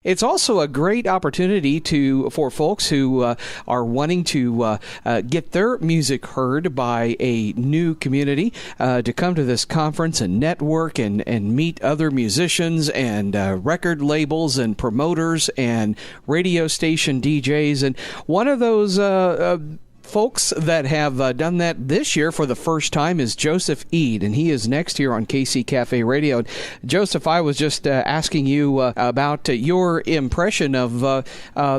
It's also a great opportunity for folks who are wanting to get their music heard by a new community to come to this conference and network and meet other musicians and record labels and promoters and radio station DJs. And one of those folks that have done that this year for the first time is Joseph Eade, and he is next here on KC Cafe Radio. Joseph, I was just asking you about your impression of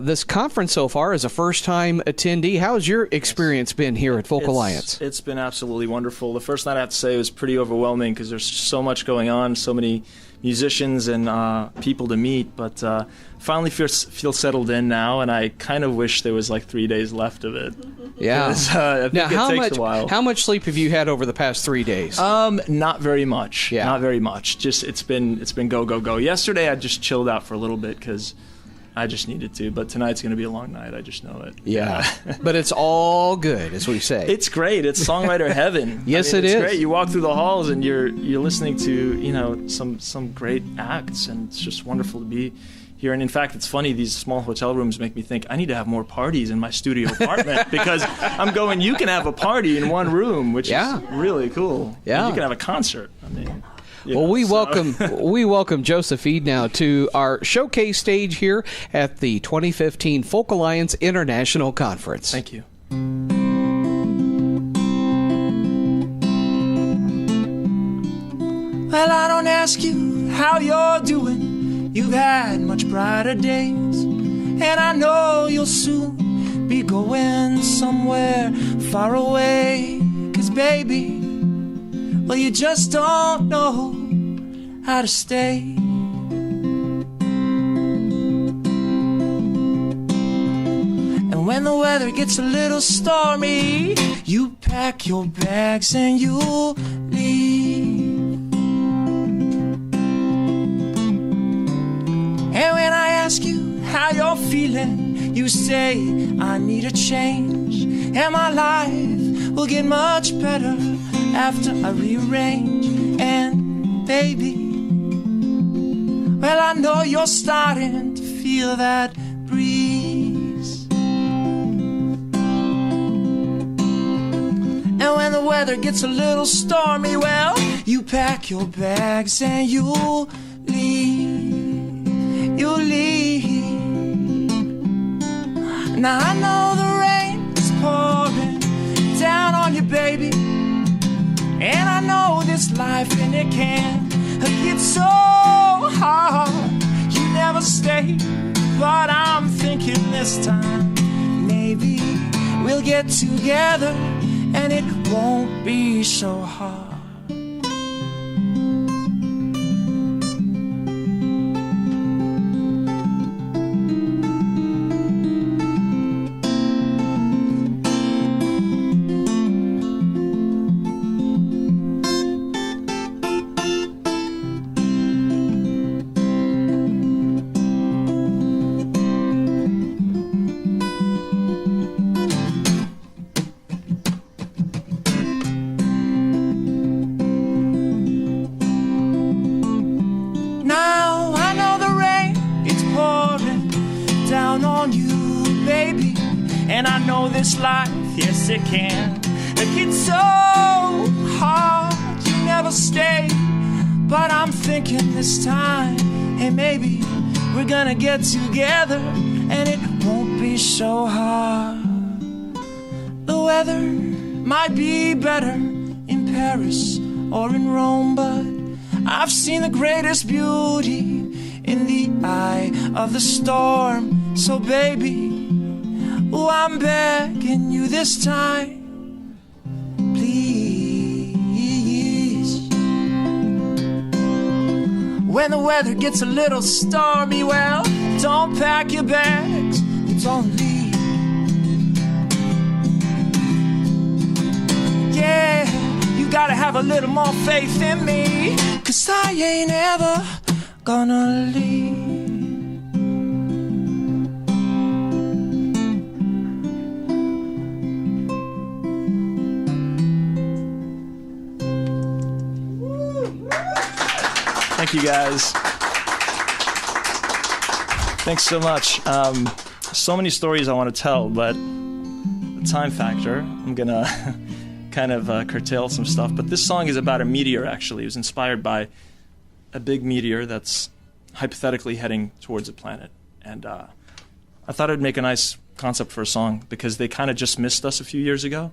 this conference so far as a first-time attendee. How's your experience been here at Folk Alliance? It's been absolutely wonderful. The first night, I have to say, was pretty overwhelming because there's so much going on, so many musicians and people to meet, but finally feel settled in now, and I kind of wish there was like 3 days left of it. Yeah. I think it takes a while. How much sleep have you had over the past 3 days? Not very much. Yeah. Not very much. Just it's been go, go, go. Yesterday I just chilled out for a little bit because I just needed to, but tonight's going to be a long night. I just know it. Yeah. But it's all good, as we say. It's great. It's songwriter heaven. Yes, it is. It's great. You walk through the halls and you're listening to, some great acts, and it's just wonderful to be here. And in fact, it's funny, these small hotel rooms make me think I need to have more parties in my studio apartment because I'm going, you can have a party in one room, which is really cool. Yeah. You can have a concert. I mean, well, we welcome Joseph Eade now to our showcase stage here at the 2015 Folk Alliance International Conference. Thank you. Well, I don't ask you how you're doing. You've had much brighter days, and I know you'll soon be going somewhere far away. 'Cause baby, well, you just don't know how to stay. And when the weather gets a little stormy, you pack your bags and you leave. And when I ask you how you're feeling, you say, I need a change, and my life will get much better after I rearrange. And baby, well, I know you're starting to feel that breeze. And when the weather gets a little stormy, well, you pack your bags and you leave. You leave. Now I know the rain is pouring down on you, baby, and I know this life and it can get so hard. You never stay, but I'm thinking this time maybe we'll get together and it won't be so hard. And I know this life, yes it can. It gets so hard, you never stay. But I'm thinking this time, hey, maybe we're gonna get together and it won't be so hard. The weather might be better in Paris or in Rome, but I've seen the greatest beauty in the eye of the storm. So baby, oh, I'm begging you this time, please. When the weather gets a little stormy, well, don't pack your bags, don't leave. Yeah, you gotta have a little more faith in me, 'cause I ain't ever gonna leave. Thank you, guys. Thanks so much. So many stories I want to tell, but the time factor, I'm going to kind of curtail some stuff. But this song is about a meteor, actually. It was inspired by a big meteor that's hypothetically heading towards a planet. And I thought it would make a nice concept for a song because they kind of just missed us a few years ago.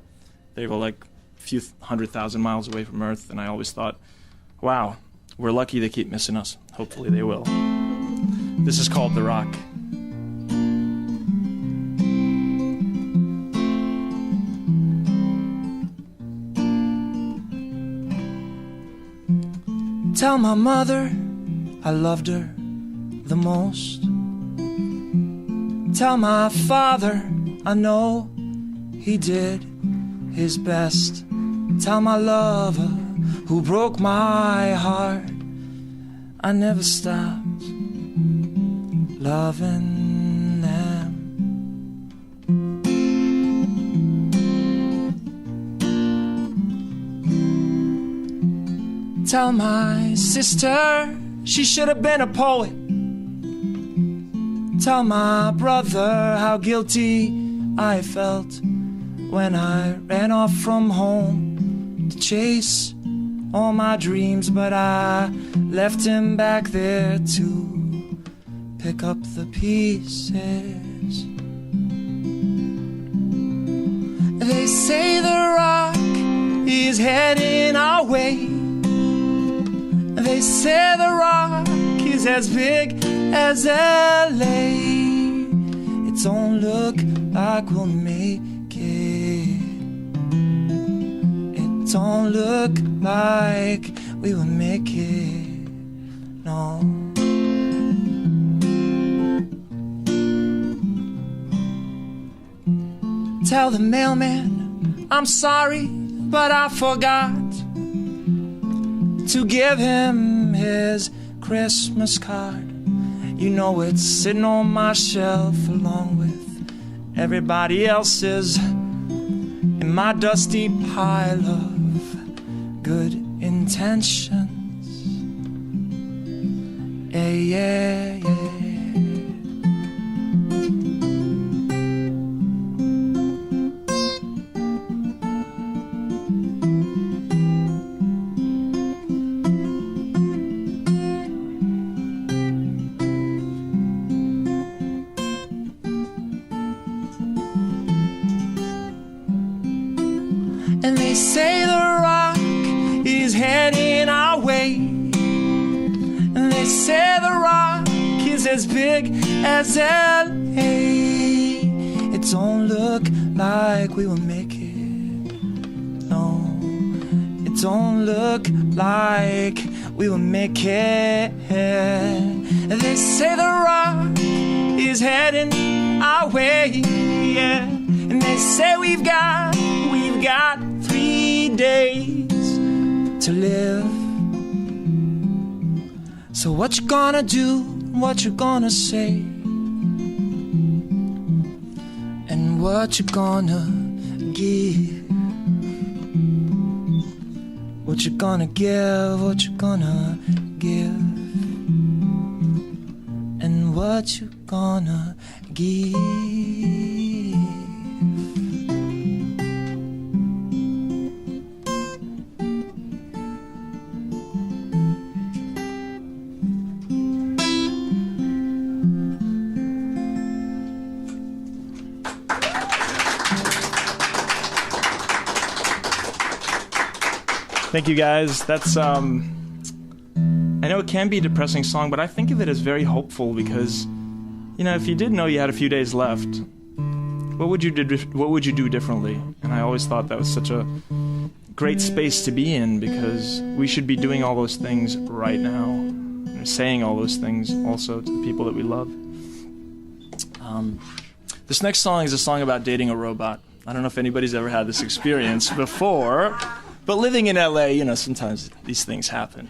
They were like a few 100,000 miles away from Earth, and I always thought, wow, we're lucky they keep missing us. Hopefully they will. This is called The Rock. Tell my mother I loved her the most. Tell my father I know he did his best. Tell my lover who broke my heart I never stopped loving them. Tell my sister she should have been a poet. Tell my brother how guilty I felt when I ran off from home to chase all my dreams, but I left him back there to pick up the pieces. They say the rock is heading our way. They say the rock is as big as LA. It don't look like we'll make it. It don't look like we will make it. No. Tell the mailman I'm sorry, but I forgot to give him his Christmas card. You know it's sitting on my shelf along with everybody else's in my dusty pile of good intentions. Yeah, yeah, yeah. And they say the rock is heading our way. And they say the rock is as big as LA. It don't look like we will make it. No, it don't look like we will make it. And they say the rock is heading our way. Yeah. And they say we've got 3 days to live. So what you gonna do, what you gonna say, and what you gonna give, what you gonna give, what you gonna give, and what you gonna give. Thank you, guys. That's I know it can be a depressing song, but I think of it as very hopeful because, you know, if you did know you had a few days left, what would you do differently? And I always thought that was such a great space to be in because we should be doing all those things right now and saying all those things also to the people that we love. This next song is a song about dating a robot. I don't know if anybody's ever had this experience before. But living in LA, you know, sometimes these things happen.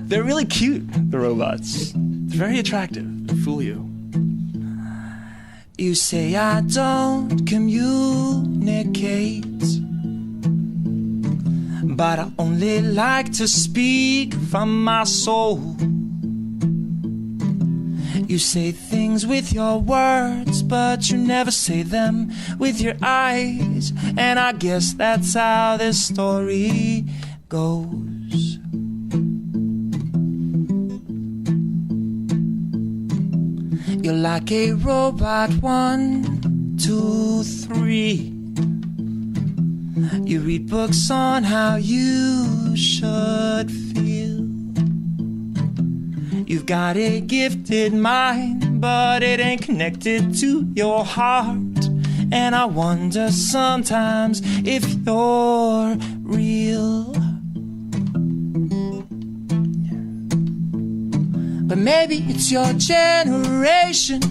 They're really cute, the robots. They're very attractive. They fool you. You say I don't communicate, but I only like to speak from my soul. You say things with your words, but you never say them with your eyes. And I guess that's how this story goes. You're like a robot, 1, 2, 3. You read books on how you should feel. You've got a gifted mind, but it ain't connected to your heart. And I wonder sometimes if you're real. But maybe it's your generation,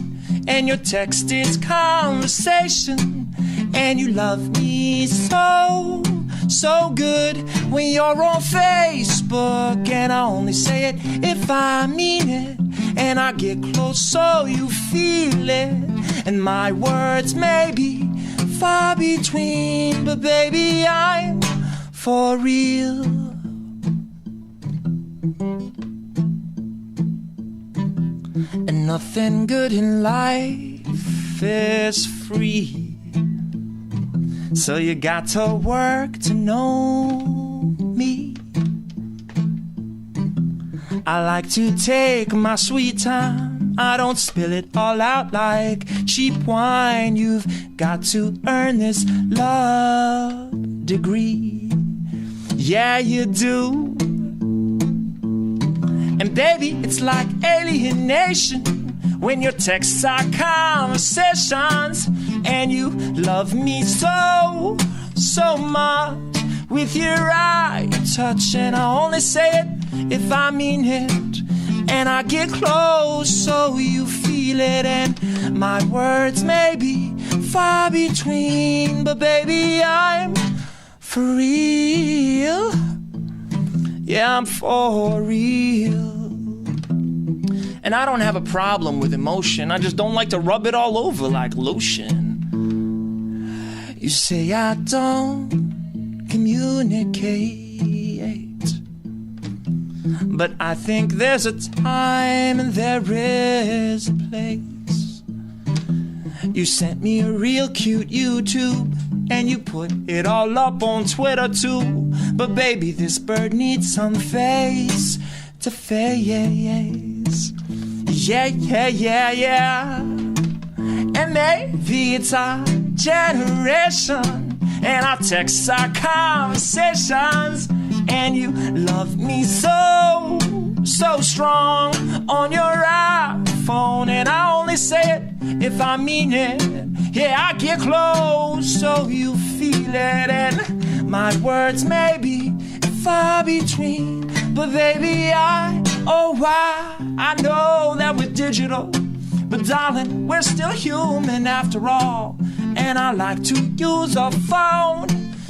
and your text is conversation. And you love me so, so good when you're on Facebook. And I only say it if I mean it, and I get close so you feel it. And my words may be far between, but baby, I'm for real. And nothing good in life is free, so you got to work to know me. I like to take my sweet time, I don't spill it all out like cheap wine. You've got to earn this love degree. Yeah, you do. And baby, it's like alienation when your texts are conversations. And you love me so, so much with your eye touch. And I only say it if I mean it, and I get close so you feel it. And my words may be far between, but baby, I'm for real. Yeah, I'm for real. And I don't have a problem with emotion, I just don't like to rub it all over like lotion. You say I don't communicate, but I think there's a time and there is a place. You sent me a real cute YouTube, and you put it all up on Twitter too. But baby, this bird needs some face to face. Yeah, yeah, yeah, yeah. And maybe it's our generation, and our texts are conversations. And you love me so, so strong on your iPhone. And I only say it if I mean it. Yeah, I get close so you feel it. And my words may be far between, but baby, I know that we're digital, but darling, we're still human after all. And I like to use a phone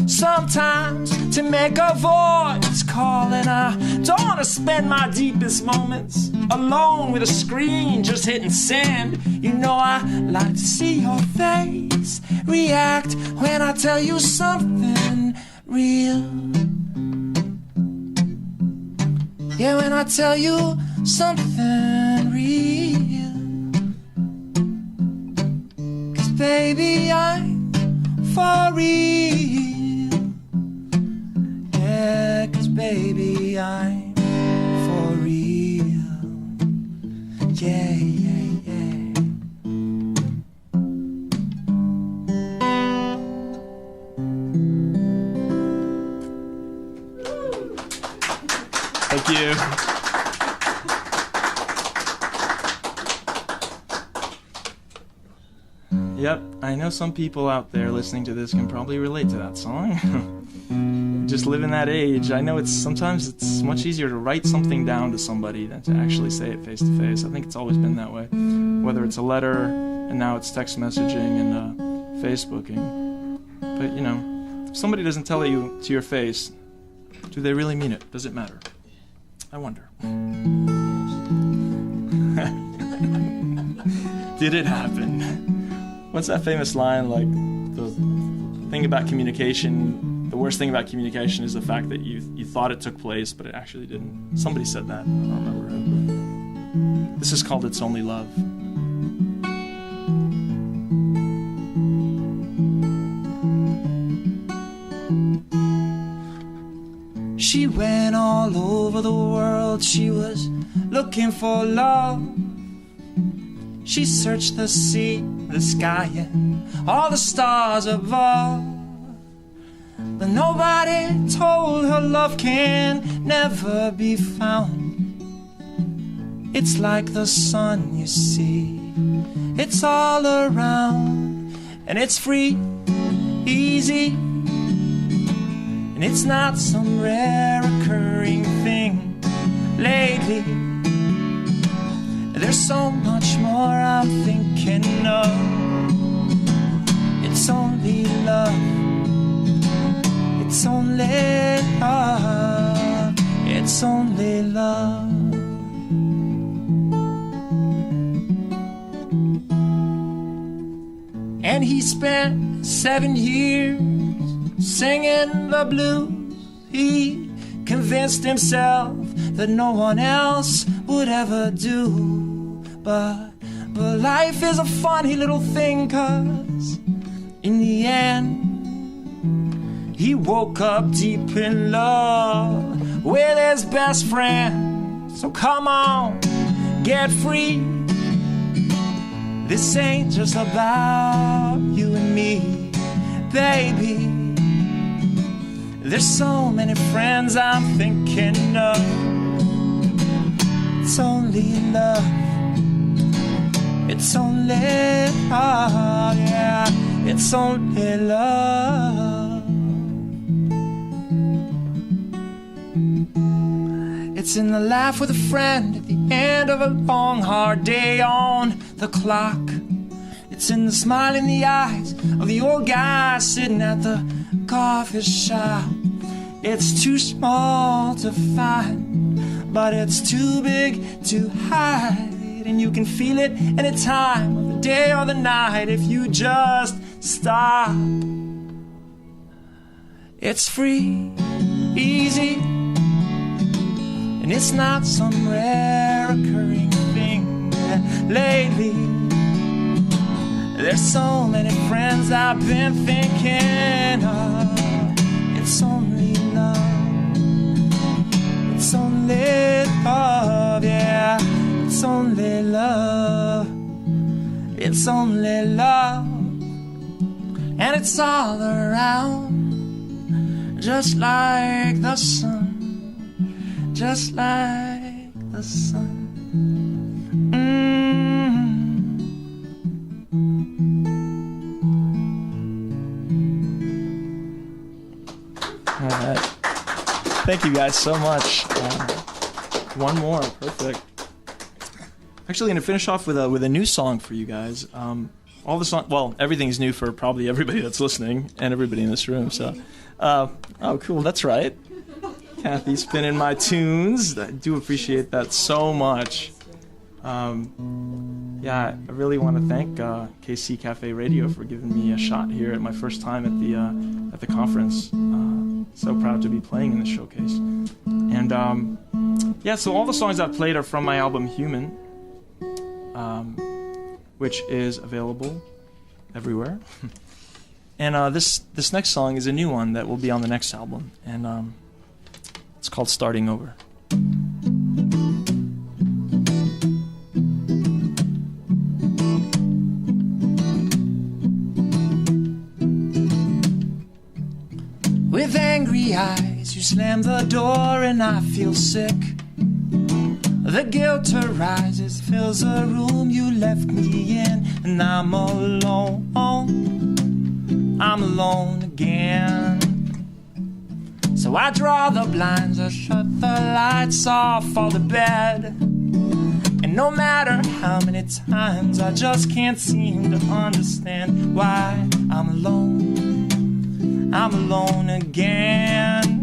sometimes to make a voice call. And I don't want to spend my deepest moments alone with a screen just hitting send. You know I like to see your face react when I tell you something real. Yeah, when I tell you something real. 'Cause baby, I'm for real. Yeah, 'cause baby, I'm for real. Yeah, yeah, yeah. Thank you. Yep, I know some people out there listening to this can probably relate to that song. Just live in that age. I know sometimes it's much easier to write something down to somebody than to actually say it face to face. I think it's always been that way. Whether it's a letter, and now it's text messaging and Facebooking. But, you know, if somebody doesn't tell you to your face, do they really mean it? Does it matter? I wonder. Did it happen? What's that famous line, like, the thing about communication, the worst thing about communication is the fact that you thought it took place, but it actually didn't. Somebody said that. I don't remember who. This is called It's Only Love. She went all over the world, she was looking for love. She searched the sea, the sky, and all the stars above. But nobody told her love can never be found. It's like the sun, you see, it's all around. And it's free, easy, and it's not some rare occurring thing lately. There's so much more I'm thinking of. It's only love. It's only love. It's only love. And he spent 7 years singing the blues. He convinced himself that no one else would ever do. But life is a funny little thing, 'cause in the end he woke up deep in love with his best friend. So come on, get free. This ain't just about you and me, baby. There's so many friends I'm thinking of. It's only love. It's only love, yeah. It's only love. It's in the laugh with a friend at the end of a long, hard day on the clock. It's in the smile in the eyes of the old guy sitting at the coffee shop. It's too small to find, but it's too big to hide. And you can feel it any time of the day or the night if you just stop. It's free, easy, and it's not some rare occurring thing lately. There's so many friends I've been thinking of. It's only love. It's only love, yeah. It's only love. It's only love. And it's all around, just like the sun. Just like the sun. All right. Thank you guys so much. One more. Perfect. Actually, going to finish off with a new song for you guys. All the song, well, everything's new for probably everybody that's listening and everybody in this room. So, oh, cool. That's right. Kathy spinning my tunes. I do appreciate that so much. Yeah, I really want to thank KC Cafe Radio for giving me a shot here at my first time at the conference. So proud to be playing in the showcase. And yeah, so all the songs I've played are from my album Human, which is available everywhere. And this next song is a new one that will be on the next album, and it's called Starting Over. With angry eyes, you slam the door and I feel sick. The guilt arises, fills the room you left me in, and I'm alone. I'm alone again. So I draw the blinds, I shut the lights off, fall to bed. And no matter how many times, I just can't seem to understand why I'm alone. I'm alone again.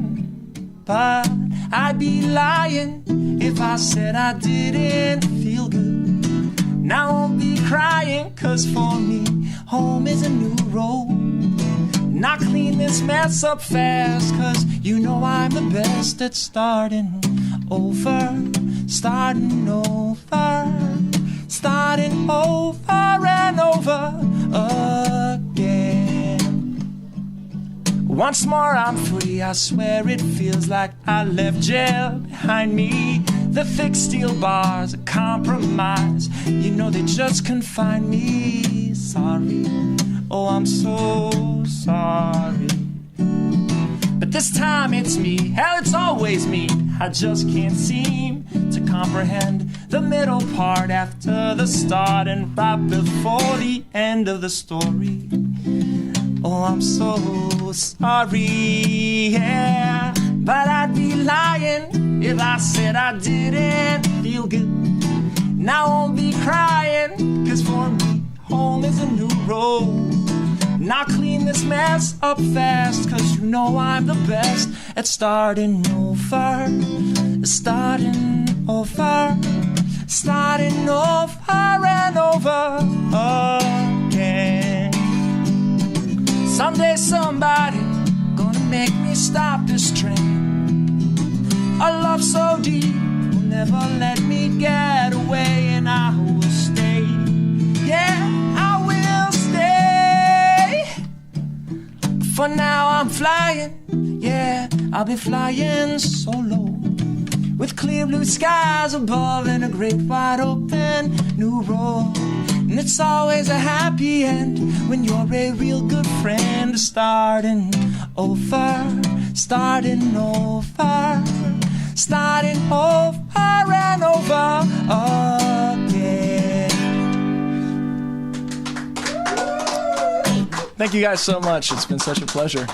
But I'd be lying if I said I didn't feel good. And I won't be crying, 'cause for me, home is a new road. And Now clean this mess up fast, 'cause you know I'm the best at starting over, starting over, starting over and over again. Once more I'm free, I swear it feels like I left jail behind me. The thick steel bars, a compromise, you know they just confine me. Sorry, oh I'm so sorry. But this time it's me, hell it's always me. I just can't seem to comprehend the middle part after the start and right before the end of the story. Oh, I'm so sorry, yeah. But I'd be lying if I said I didn't feel good. Now I won't be crying, 'cause for me, home is a new road. Now clean this mess up fast, 'cause you know I'm the best at starting over, starting over, starting over and over again. Someday somebody gonna make me stop this train. A love so deep will never let me get away, and I will stay. Yeah, I will stay. For now I'm flying, yeah, I'll be flying solo, with clear blue skies above and a great wide open new road. And it's always a happy end when you're a real good friend. Starting over, starting over, starting over and over again. Thank you guys so much. It's been such a pleasure.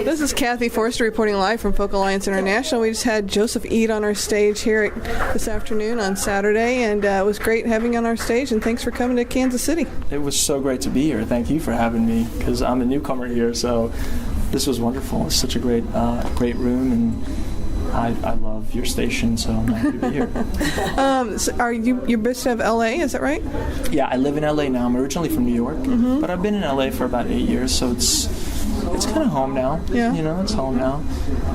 This is Kathy Forster reporting live from Folk Alliance International. We just had Joseph Eid on our stage here this afternoon on Saturday, and it was great having you on our stage, and thanks for coming to Kansas City. It was so great to be here. Thank you for having me, because I'm a newcomer here, so this was wonderful. It's such a great room, and I love your station, so I'm happy to be here. So are you're based out of LA, is that right? Yeah, I live in LA now. I'm originally from New York, but I've been in LA for about 8 years, so it's kind of home now. Yeah. You know, it's home now.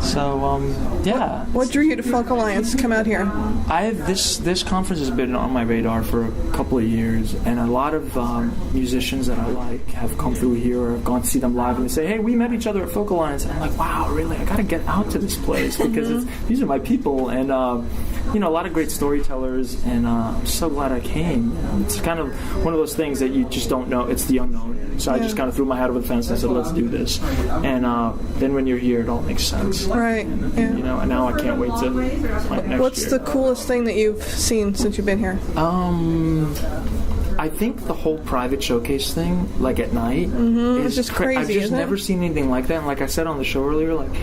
So, yeah. What drew you to Folk Alliance to come out here? This conference has been on my radar for a couple of years, and a lot of musicians that I like have come through here, or have gone to see them live, and they say, hey, we met each other at Folk Alliance. And I'm like, wow, really? I got to get out to this place, because these are my people, and you know, a lot of great storytellers, and I'm so glad I came. It's kind of one of those things that you just don't know. It's the unknown. So I just kind of threw my hat over the fence and said, let's do this. And then when you're here, it all makes sense. Right. And, Yeah. you know, and now I can't wait to next What's year. the coolest thing that you've seen since you've been here? I think the whole private showcase thing, like at night, It's just crazy, I've just isn't never it? seen anything like that. And like I said on the show earlier, like,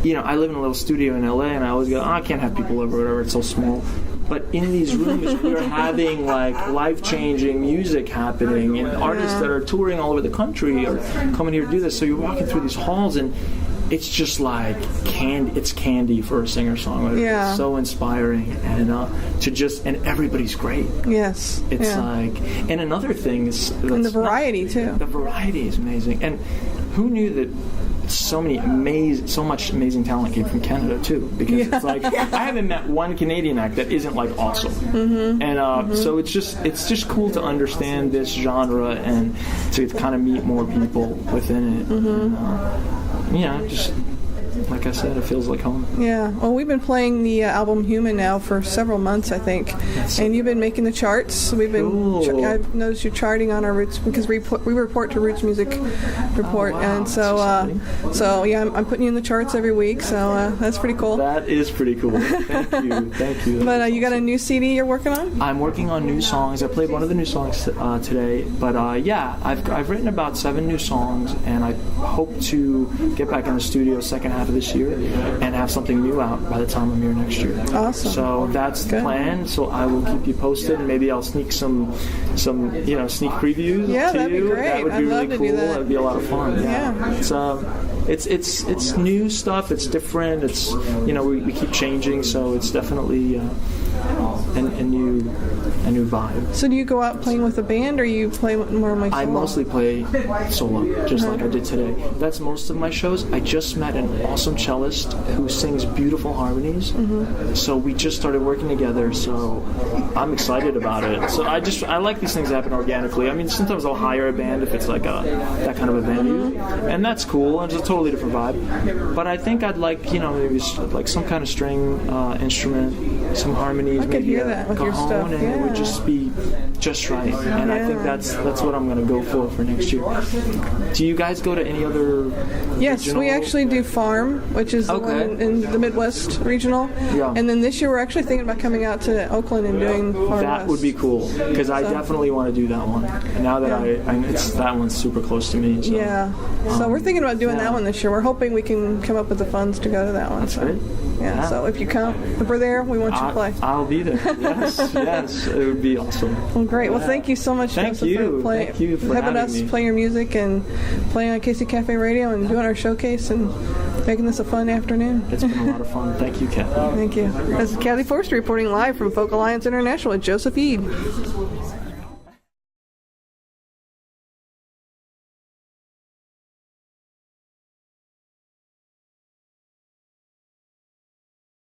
you know, I live in a little studio in LA, and I always go, I can't have people over, whatever, it's so small. But in these rooms, we're having like life-changing music happening, and artists that are touring all over the country are coming here to do this. So you're walking through these halls, and it's just like candy. It's candy for a singer-songwriter. Yeah. It's so inspiring, and and everybody's great. Yes. It's yeah. like, and another thing is, And the variety, too. The variety is amazing, and who knew that so much amazing talent came from Canada too? Because it's like I haven't met one Canadian act that isn't like awesome, and so it's just cool to understand this genre and to kind of meet more people within it. And, yeah, just like I said, it feels like home. Yeah. Well, we've been playing the album Human now for several months, I think. And you've been making the charts. We've been. Cool. I've noticed you're charting on our Roots, because we report to Roots Music Report, Oh, wow. and so I'm putting you in the charts every week. So that's pretty cool. That is pretty cool. Thank you. But you got a new CD you're working on? I'm working on new songs. I played one of the new songs today, but yeah, I've written about 7 new songs, and I hope to get back in the studio second half of this year and have something new out by the time I'm here next year. Awesome. So that's the plan. So I will keep you posted, and maybe I'll sneak some sneak previews. Yeah, to that'd be you. great. That would be I'd really love to cool. do that. That'd be a lot of fun. Yeah. It's new stuff. It's different. It's we keep changing, so it's definitely a new vibe. So do you go out playing with a band, or you play more like solo? I mostly play solo, just like I did today. That's most of my shows. I just met an awesome cellist who sings beautiful harmonies. So we just started working together, so I'm excited about it. So I like these things that happen organically. I mean, sometimes I'll hire a band if it's like that kind of a venue, and that's cool, and it's a totally different vibe. But I think I'd like, maybe like some kind of string instrument, some harmonies, I could maybe hear a that with your cajon, stuff, and it would just be just right. And I think that's what I'm going to go for next year. Do you guys go to any other Yes, regional? we actually do Farm, which is the one in the Midwest regional. Yeah. And then this year we're actually thinking about coming out to Oakland and doing Farm That West. would be cool, because I definitely want to do that one. And now that that one's super close to me. So, Yeah. So we're thinking about doing that one this year. We're hoping we can come up with the funds to go to that one. That's great. Yeah. So if we're there, we want you to play. I'll be there. Yes, it would be awesome. Well, great. Well, thank you so much, Thank Joseph, you. Thank you for having having us me. play your music and playing on KC Cafe Radio and doing our showcase and making this a fun afternoon. It's been a lot of fun. Thank you, Kathy. Thank you. This is Kathy Forster reporting live from Folk Alliance International with Joseph Eid.